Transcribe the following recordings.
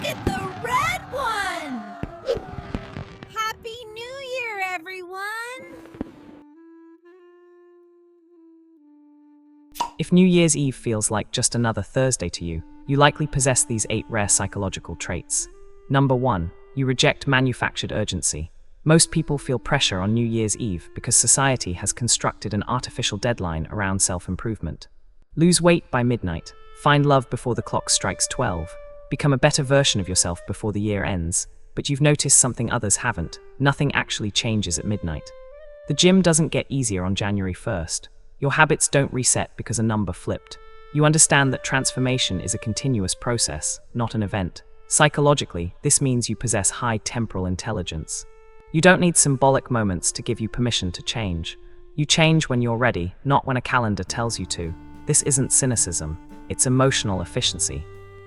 Look at the red one! Happy New Year, everyone! If New Year's Eve feels like just another Thursday to you, you likely possess these 8 rare psychological traits. Number 1. You reject manufactured urgency. Most people feel pressure on New Year's Eve because society has constructed an artificial deadline around self-improvement. Lose weight by midnight, find love before the clock strikes 12, become a better version of yourself before the year ends, but you've noticed something others haven't. Nothing actually changes at midnight. The gym doesn't get easier on January 1st. Your habits don't reset because a number flipped. You understand that transformation is a continuous process, not an event. Psychologically, this means you possess high temporal intelligence. You don't need symbolic moments to give you permission to change. You change when you're ready, not when a calendar tells you to. This isn't cynicism, it's emotional efficiency.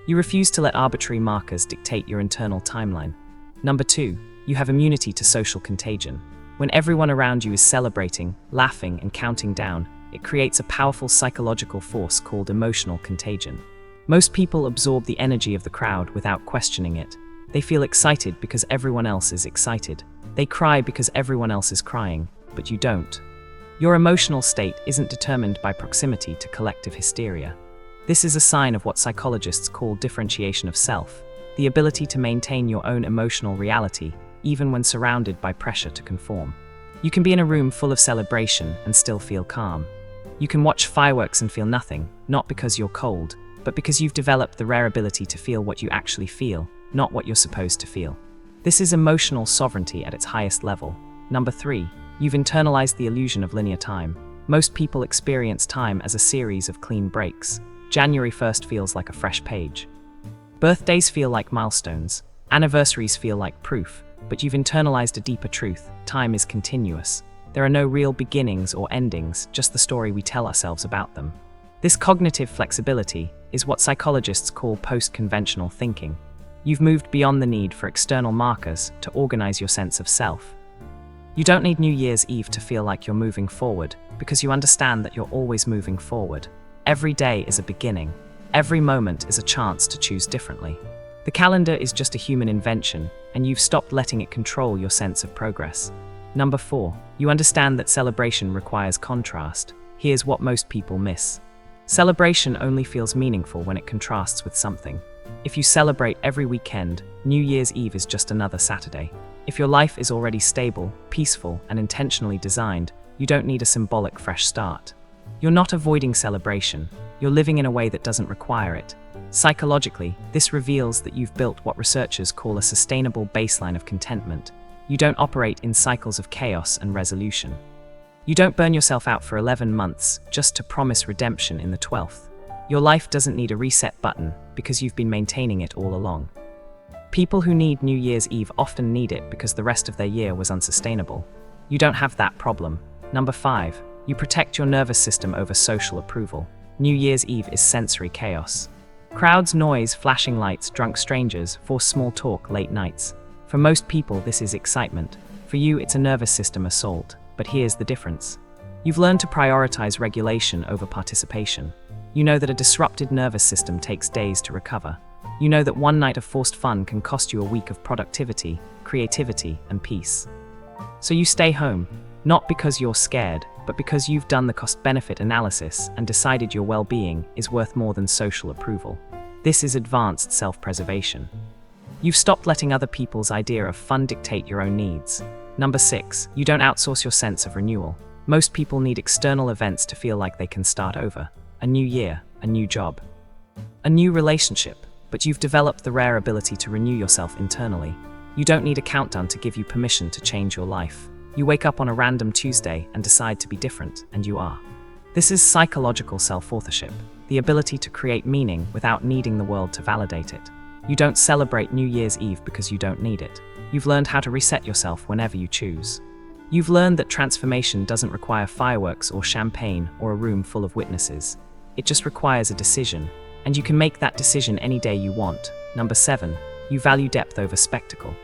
You refuse to let arbitrary markers dictate your internal timeline. Number 2, you have immunity to social contagion. When everyone around you is celebrating, laughing, and counting down, it creates a powerful psychological force called emotional contagion. Most people absorb the energy of the crowd without questioning it. They feel excited because everyone else is excited. They cry because everyone else is crying, but you don't. Your emotional state isn't determined by proximity to collective hysteria. This is a sign of what psychologists call differentiation of self, the ability to maintain your own emotional reality, even when surrounded by pressure to conform. You can be in a room full of celebration and still feel calm. You can watch fireworks and feel nothing, not because you're cold, but because you've developed the rare ability to feel what you actually feel, not what you're supposed to feel. This is emotional sovereignty at its highest level. Number 3, you've internalized the illusion of linear time. Most people experience time as a series of clean breaks. January 1st feels like a fresh page. Birthdays feel like milestones. Anniversaries feel like proof, but you've internalized a deeper truth. Time is continuous. There are no real beginnings or endings, just the story we tell ourselves about them. This cognitive flexibility is what psychologists call post-conventional thinking. You've moved beyond the need for external markers to organize your sense of self. You don't need New Year's Eve to feel like you're moving forward, because you understand that you're always moving forward. Every day is a beginning. Every moment is a chance to choose differently. The calendar is just a human invention, and you've stopped letting it control your sense of progress. Number 4, you understand that celebration requires contrast. Here's what most people miss. Celebration only feels meaningful when it contrasts with something. If you celebrate every weekend, New Year's Eve is just another Saturday. If your life is already stable, peaceful, and intentionally designed, you don't need a symbolic fresh start. You're not avoiding celebration, you're living in a way that doesn't require it. Psychologically, this reveals that you've built what researchers call a sustainable baseline of contentment. You don't operate in cycles of chaos and resolution. You don't burn yourself out for 11 months just to promise redemption in the 12th. Your life doesn't need a reset button because you've been maintaining it all along. People who need New Year's Eve often need it because the rest of their year was unsustainable. You don't have that problem. Number 5, you protect your nervous system over social approval. New Year's Eve is sensory chaos. Crowds, noise, flashing lights, drunk strangers, forced small talk, late nights. For most people, this is excitement. For you, it's a nervous system assault. But here's the difference. You've learned to prioritize regulation over participation. You know that a disrupted nervous system takes days to recover. You know that one night of forced fun can cost you a week of productivity, creativity, and peace. So you stay home, not because you're scared, but because you've done the cost-benefit analysis and decided your well-being is worth more than social approval. This is advanced self-preservation. You've stopped letting other people's idea of fun dictate your own needs. Number 6, you don't outsource your sense of renewal. Most people need external events to feel like they can start over. A new year, a new job, a new relationship, but you've developed the rare ability to renew yourself internally. You don't need a countdown to give you permission to change your life. You wake up on a random Tuesday and decide to be different, and you are. This is psychological self-authorship, the ability to create meaning without needing the world to validate it. You don't celebrate New Year's Eve because you don't need it. You've learned how to reset yourself whenever you choose. You've learned that transformation doesn't require fireworks or champagne or a room full of witnesses. It just requires a decision, and you can make that decision any day you want. Number 7, you value depth over spectacle.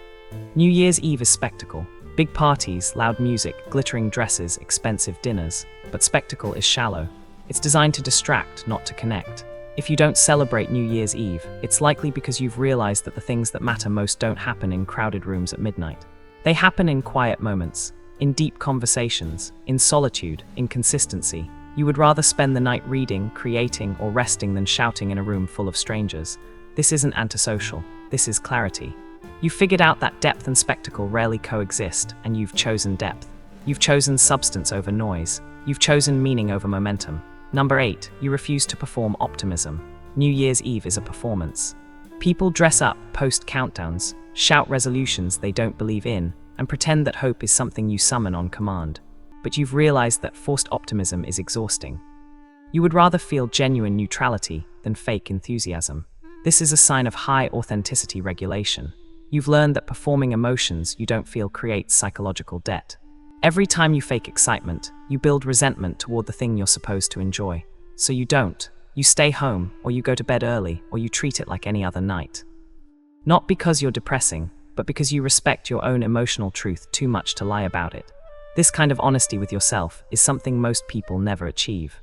New Year's Eve is spectacle. Big parties, loud music, glittering dresses, expensive dinners. But spectacle is shallow. It's designed to distract, not to connect. If you don't celebrate New Year's Eve, it's likely because you've realized that the things that matter most don't happen in crowded rooms at midnight. They happen in quiet moments, in deep conversations, in solitude, in consistency. You would rather spend the night reading, creating, or resting than shouting in a room full of strangers. This isn't antisocial, this is clarity. You've figured out that depth and spectacle rarely coexist, and you've chosen depth. You've chosen substance over noise. You've chosen meaning over momentum. Number 8, you refuse to perform optimism. New Year's Eve is a performance. People dress up, post countdowns, shout resolutions they don't believe in, and pretend that hope is something you summon on command. But you've realized that forced optimism is exhausting. You would rather feel genuine neutrality than fake enthusiasm. This is a sign of high authenticity regulation. You've learned that performing emotions you don't feel creates psychological debt. Every time you fake excitement, you build resentment toward the thing you're supposed to enjoy. So you don't. You stay home, or you go to bed early, or you treat it like any other night. Not because you're depressing, but because you respect your own emotional truth too much to lie about it. This kind of honesty with yourself is something most people never achieve.